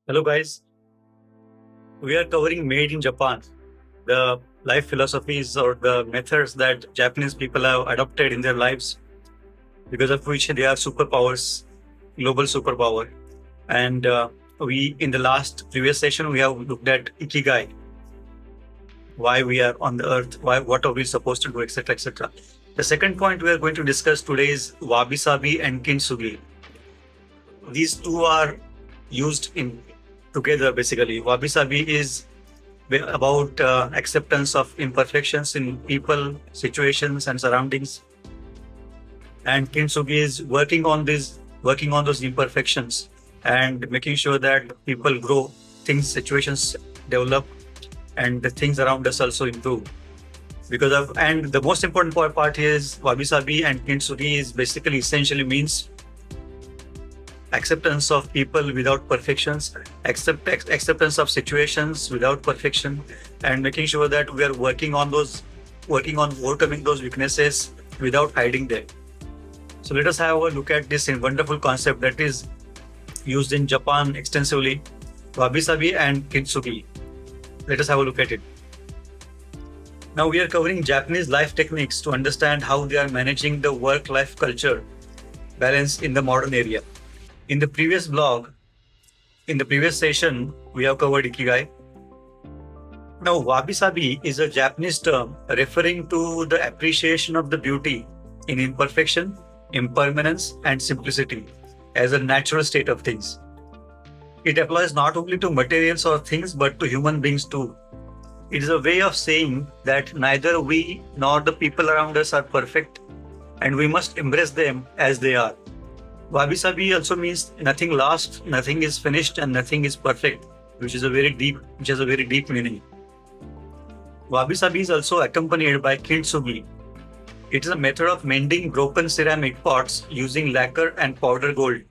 Hello, guys. We are covering Made in Japan, the life philosophies or the methods that Japanese people have adopted in their lives, because of which they are superpowers, global superpower. And in the last previous session, we have looked at Ikigai, why we are on the earth, what are we supposed to do, etc., etc. The second point we are going to discuss today is Wabi Sabi and Kintsugi. These two are used in together basically. Wabi Sabi is about acceptance of imperfections in people, situations, and surroundings. And Kintsugi is working on those imperfections and making sure that people grow, things, situations develop, and the things around us also improve. And the most important part is Wabi Sabi and Kintsugi is basically essentially means acceptance of people without perfections, acceptance of situations without perfection, and making sure that we are working on overcoming those weaknesses without hiding them. So let us have a look at this wonderful concept that is used in Japan extensively, Wabi Sabi and Kintsugi. Let us have a look at it. Now we are covering Japanese life techniques to understand how they are managing the work-life culture balance in the modern area. In the previous blog, in the previous session, we have covered Ikigai. Now, Wabi Sabi is a Japanese term referring to the appreciation of the beauty in imperfection, impermanence, and simplicity as a natural state of things. It applies not only to materials or things, but to human beings too. It is a way of saying that neither we nor the people around us are perfect, and we must embrace them as they are. Wabi Sabi also means nothing lasts, nothing is finished, and nothing is perfect, which has a very deep meaning. Wabi Sabi is also accompanied by Kintsugi. It is a method of mending broken ceramic pots using lacquer and powder gold.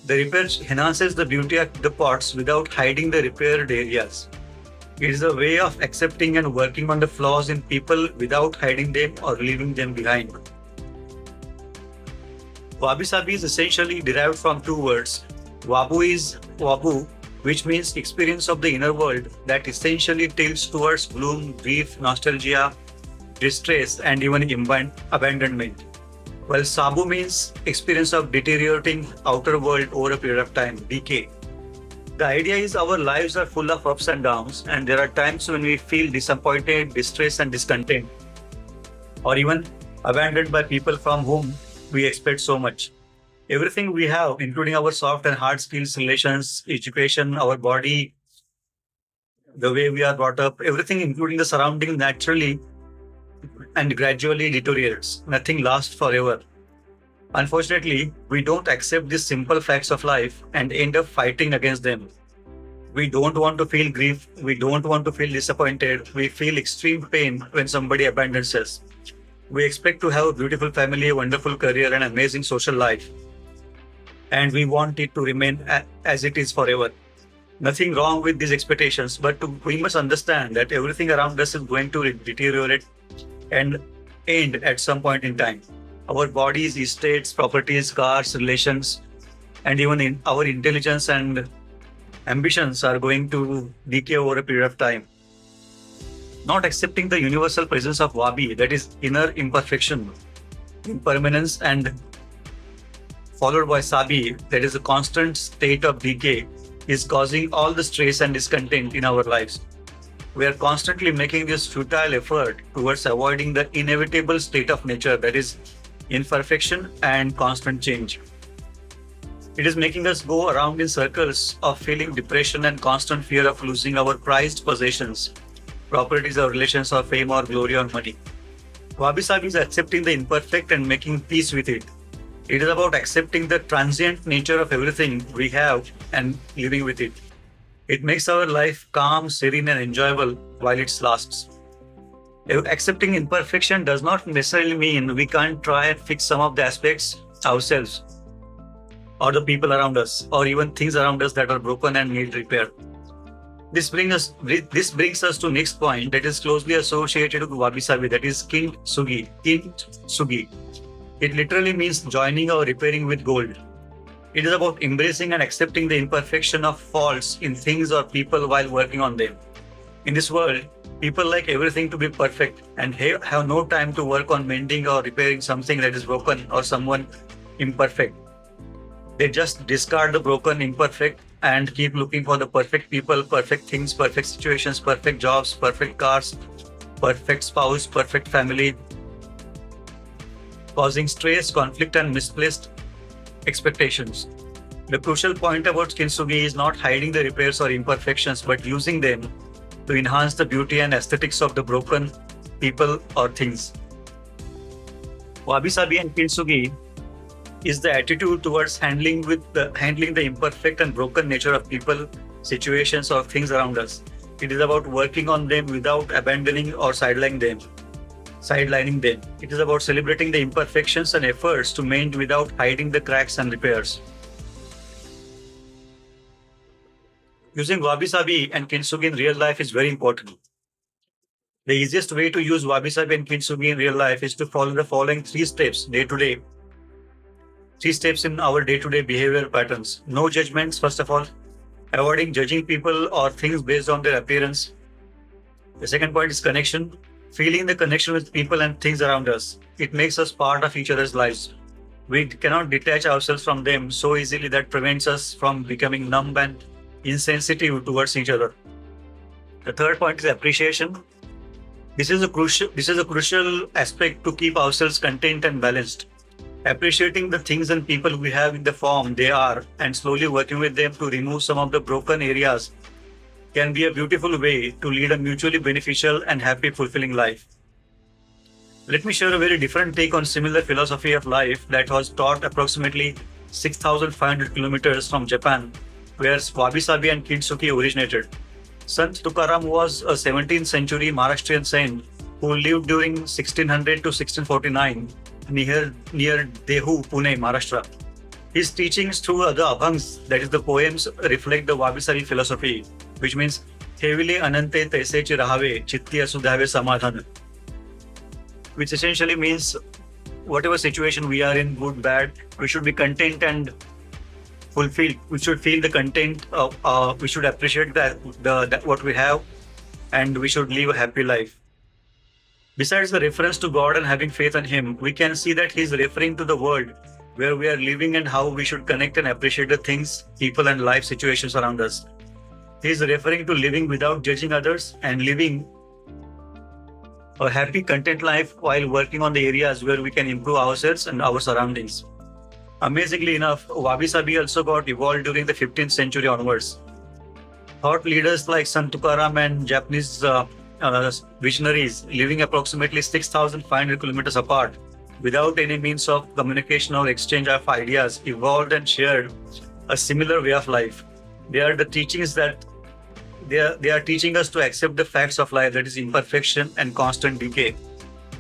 The repair enhances the beauty of the pots without hiding the repaired areas. It is a way of accepting and working on the flaws in people without hiding them or leaving them behind. Wabi Sabi is essentially derived from two words. Wabu, which means experience of the inner world that essentially tilts towards gloom, grief, nostalgia, distress, and even abandonment. While Sabu means experience of deteriorating outer world over a period of time, decay. The idea is our lives are full of ups and downs, and there are times when we feel disappointed, distressed, and discontent, or even abandoned by people from whom we expect so much. Everything we have, including our soft and hard skills, relations, education, our body, the way we are brought up, everything, including the surrounding, naturally and gradually deteriorates. Nothing lasts forever. Unfortunately, we don't accept these simple facts of life and end up fighting against them. We don't want to feel grief. We don't want to feel disappointed. We feel extreme pain when somebody abandons us. We expect to have a beautiful family, a wonderful career, and amazing social life. And we want it to remain as it is forever. Nothing wrong with these expectations, but we must understand that everything around us is going to deteriorate and end at some point in time. Our bodies, estates, properties, cars, relations, and even in our intelligence and ambitions are going to decay over a period of time. Not accepting the universal presence of Wabi, that is inner imperfection, impermanence, and followed by Sabi, that is a constant state of decay, is causing all the stress and discontent in our lives. We are constantly making this futile effort towards avoiding the inevitable state of nature, that is imperfection and constant change. It is making us go around in circles of feeling depression and constant fear of losing our prized possessions, properties or relations or fame or glory or money. Wabi Sabi is accepting the imperfect and making peace with it. It is about accepting the transient nature of everything we have and living with it. It makes our life calm, serene, and enjoyable while it lasts. Accepting imperfection does not necessarily mean we can't try and fix some of the aspects ourselves, or the people around us, or even things around us that are broken and need repair. This brings us to next point that is closely associated with Wabi Sabi, that is Kintsugi. Kintsugi. It literally means joining or repairing with gold. It is about embracing and accepting the imperfection of faults in things or people while working on them. In this world, people like everything to be perfect and have no time to work on mending or repairing something that is broken or someone imperfect. They just discard the broken, imperfect, and keep looking for the perfect people, perfect things, perfect situations, perfect jobs, perfect cars, perfect spouse, perfect family, causing stress, conflict, and misplaced expectations. The crucial point about Kintsugi is not hiding the repairs or imperfections, but using them to enhance the beauty and aesthetics of the broken people or things. Wabi Sabi and Kintsugi is the attitude towards handling the imperfect and broken nature of people, situations, or things around us. It is about working on them without abandoning or sidelining them. It is about celebrating the imperfections and efforts to mend without hiding the cracks and repairs. Using Wabi Sabi and Kintsugi in real life is very important. The easiest way to use Wabi Sabi and Kintsugi in real life is to follow the following three steps in our day-to-day behavior patterns. No judgments, first of all, avoiding judging people or things based on their appearance. The second point is connection, feeling the connection with people and things around us. It makes us part of each other's lives. We cannot detach ourselves from them so easily that prevents us from becoming numb and insensitive towards each other. The third point is appreciation. This is a crucial aspect to keep ourselves content and balanced. Appreciating the things and people we have in the form they are and slowly working with them to remove some of the broken areas can be a beautiful way to lead a mutually beneficial and happy, fulfilling life. Let me share a very different take on similar philosophy of life that was taught approximately 6,500 kilometers from Japan, where Wabi Sabi and Kintsugi originated. Sant Tukaram was a 17th century Maharashtrian saint who lived during 1600 to 1649 near Dehu, Pune, Maharashtra. His teachings through the Abhangs, that is the poems, reflect the Wabi Sabi philosophy, which means Thevile anante taisechi rahave chitti asudhave samadhana, which essentially means whatever situation we are in, good, bad, we should be content and fulfilled. We should feel the content of, we should appreciate that what we have, and we should live a happy life. Besides the reference to God and having faith in Him, we can see that He is referring to the world where we are living and how we should connect and appreciate the things, people, and life situations around us. He is referring to living without judging others and living a happy, content life while working on the areas where we can improve ourselves and our surroundings. Amazingly enough, Wabi Sabi also got evolved during the 15th century onwards. Thought leaders like Sant Tukaram and Japanese visionaries living approximately 6,500 kilometers apart without any means of communication or exchange of ideas evolved and shared a similar way of life. They are the teachings that they are teaching us to accept the facts of life, that is imperfection and constant decay,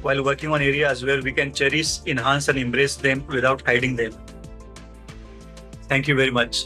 while working on areas where we can cherish, enhance and embrace them without hiding them. Thank you very much.